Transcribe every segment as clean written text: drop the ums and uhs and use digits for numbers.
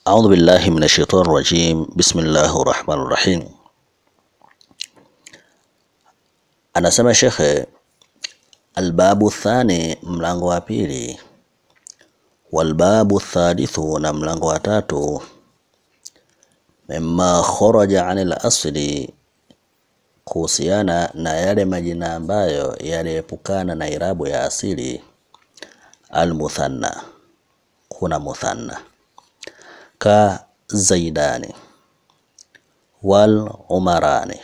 أعوذ بالله من الشيطان الرجيم. بسم الله الرحمن الرحيم. Anasema shekhe, albabu thani, mlango wa pili, walbabu thalithu, na mlango wa tatu, mimma kharaja anil asli, kuhusiana na yale majina ambayo yaliepukana na irabu ya asili. Almuthanna, kuna muthanna ka zaidani wal umarani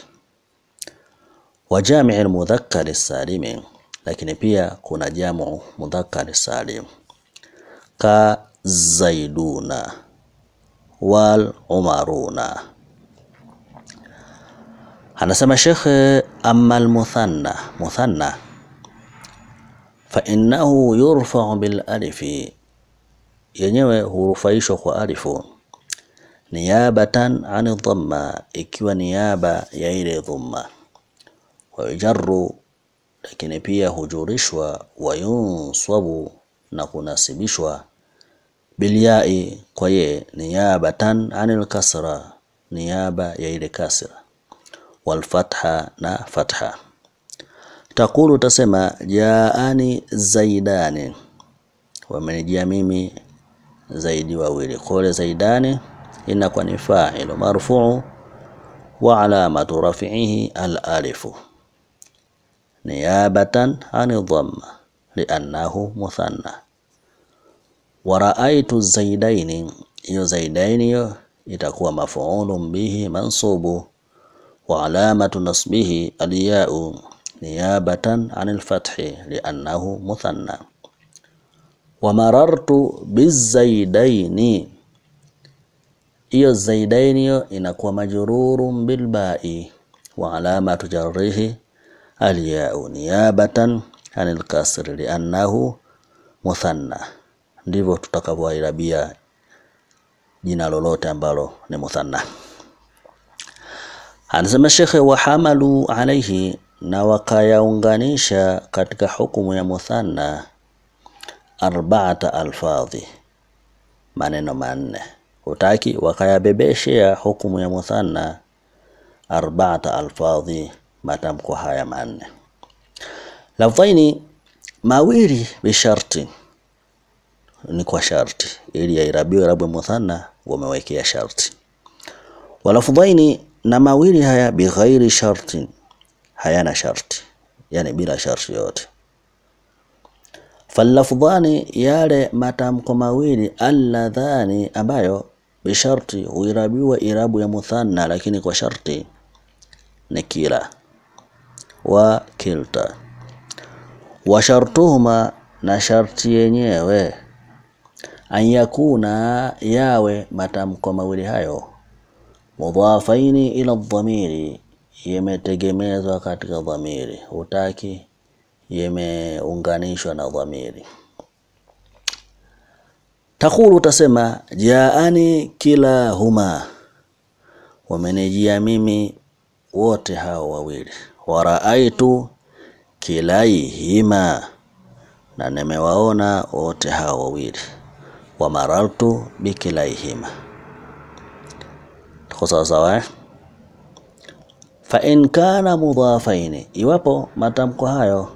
wa jami' al-mudhakkar salim, lakini pia kuna jamu mudhakkar salim ka zaiduna wal umaruna. Anasema shekhe, amma al-muthanna, muthanna fa innahu yurfa'u bil alifi, yenyewe hurufaishwa kwa alifu, niyabatan ani dhamma, ikiwa niyaba ya ile dhamma, wa yujarru, lakini pia hujurishwa, wa yunsabu, na kunasibishwa, bilyai, kwa ye, niyabatan anil kasra, niyaba ya ile kasra, wal fatha, na fatha. Takulu, tasema, jaani zaidani, wamenijia mimi zaidi wawili. Qawla zaidani inakuwa ni fa'ilu marfu'u wa alamatu rafi'ihi al-alifu niyabatan ani dhamma li'annahu muthanna. Wa ra'aytu zaidaini, hiyo zaidaini hiyo itakuwa maf'ulun bihi mansubu wa alamatu nasbihi al-ya'u niyabatan anil fathi li'annahu muthanna. Wa marartu bizaidaini, hiyo zaidaini hiyo inakuwa majrurun bilba'i wa alamatu jarrihi al-ya'u niyabatan anil kasri li'annahu muthanna. Ndivyo tutakavyoirabia jina lolote ambalo ni muthanna. Anasema shekhe, wa hamalu alayhi, na wakayaunganisha katika hukumu ya muthanna arba'ata alfadhi, maneno manne. Utaki wakayabebeshea hukumu ya muthanna arba'ata alfadhi, matamko haya manne. Lafzaini, mawili bisharti, ni kwa sharti, ili yairabiwe irabu muthanna wamewekea sharti. Walafzaini, na mawili haya bighairi sharti, hayana sharti, yani bila sharti yote. Falafdhani, yale matamko mawili, alladhani, ambayo bisharti huirabiwa irabu ya muthanna lakini kwa sharti, ni kila wa kilta. Wa shartuhuma, na sharti yenyewe, an yakuna, yawe matamko mawili hayo, mudhafaini ila dhamiri, yemetegemezwa katika dhamiri. Utaki yemeunganishwa na dhamiri. Takulu, tasema, jaani kilahuma, wamenijia mimi wote hao wawili. Wa raaitu kilaihima, na nimewaona wote hao wawili. Wa marartu bikilaihima. Tuko sawa sawa? Fa in kana mudhafaini, iwapo matamko hayo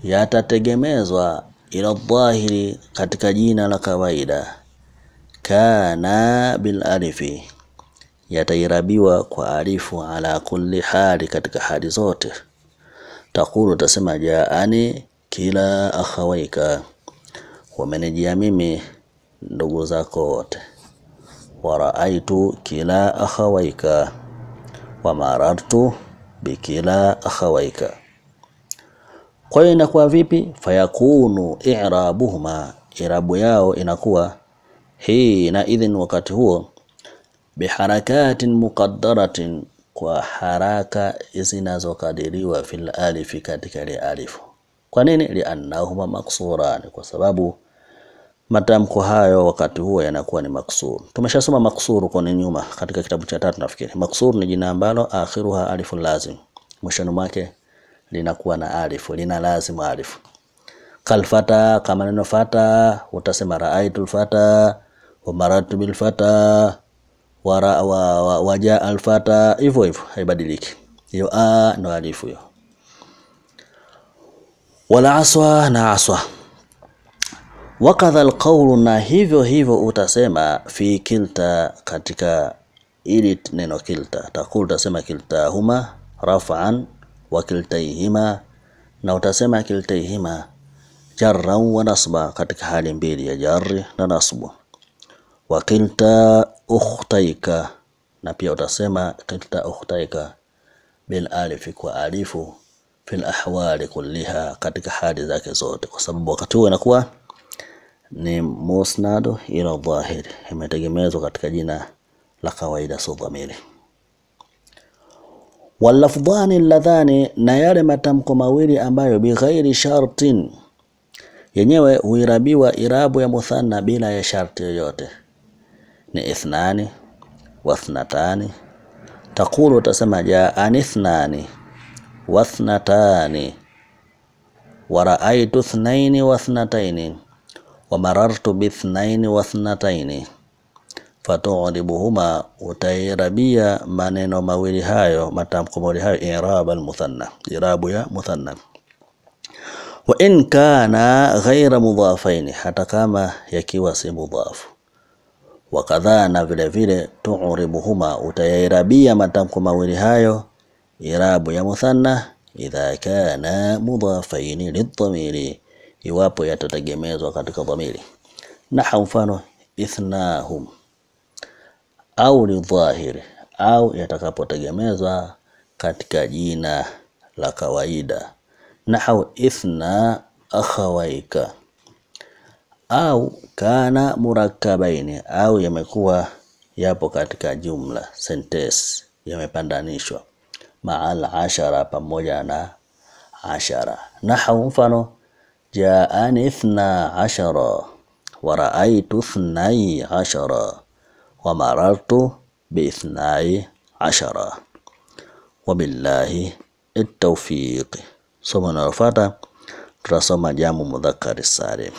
yatategemezwa ila dhahiri, katika jina la kawaida, kana bil alifi, yatairabiwa kwa alifu ala kulli hali, katika hali zote. Takulu, tasema, jaani kila akhawaika, wamenijia mimi ndugu zako wote. Wa raaitu kila akhawaika, wa marartu bikila akhawaika. Kwa hiyo inakuwa vipi? Fayakunu i'rabuhuma, irabu yao inakuwa hii na idhin, wakati huo, biharakatin muqaddaratin, kwa haraka zinazokadiriwa, fil alifi, katika ile alifu. Kwa nini? Li'annahuma maksuran, kwa sababu matamko hayo wakati huo yanakuwa ni maksur. Tumeshasoma maksuru kwa nyuma katika kitabu cha 3 nafikiri. Maksur ni jina ambalo akhiruha alifu lazim, mwishoni mwake linakuwa na alifu, lina lazimu alifu. Kalfata, kama neno fata utasema raaitul fata wa marartu bil fata wajaa al fata, hivyo haibadiliki. Hiyo a ndo alifu hiyo. Wala aswa na aswa. Wakadha alqawlu, na hivyo utasema fi kilta, katika ili neno kilta. Takulu utasema kiltahuma raf'an wa kiltaihima, na utasema kiltaihima jarran wa nasba, katika hali mbili ya jarri na nasbu. Wa kilta ukhtaika, na pia utasema kilta ukhtaika bil alif, kwa alifu, fil ahwali kulliha, katika hali zake zote, kwa sababu wakati huo inakuwa ni musnadu ila dhahiri, imetegemezwa katika jina la kawaida, sio dhamiri. Walafdhani alladhani, na yale matamko mawili ambayo bighairi shartin, yenyewe huirabiwa irabu ya muthanna bila ya sharti yoyote, ni ithnani wa ithnatani. Takulu utasema jaani ithnani wa ithnatani wa ra'aytu ithnaini wa ithnataini wa marartu bi ithnaini wa ithnataini. Fatu'ribuhuma, utairabia maneno mawili hayo, matamko mawili hayo, i'rab al-muthanna, irabu ya muthanna. Wa in kana ghaira mudhafaini, hata kama yakiwa si mudhafu. Wa kadha, na vile vile tu'ribuhuma, utairabia matamko mawili hayo irabu ya muthanna idha kana mudhafaini lidhamiri, iwapo yatategemezwa katika dhamiri. Nahu, mfano ithnahum, au lidhahiri, au yatakapotegemezwa katika jina la kawaida. Nahu ithna akhawaika, au kana murakkabaini, au yamekuwa yapo katika jumla sentence, yamepandanishwa, ma'al ashara, pamoja na ashara. Nahu, mfano jaani ithna ashara wa ra'aytu ithnai ashara wa marartu bi ithnai ashara. Wabillahi at-tawfiq. Somo linalofuata tutasoma jamu mudhakkar salim.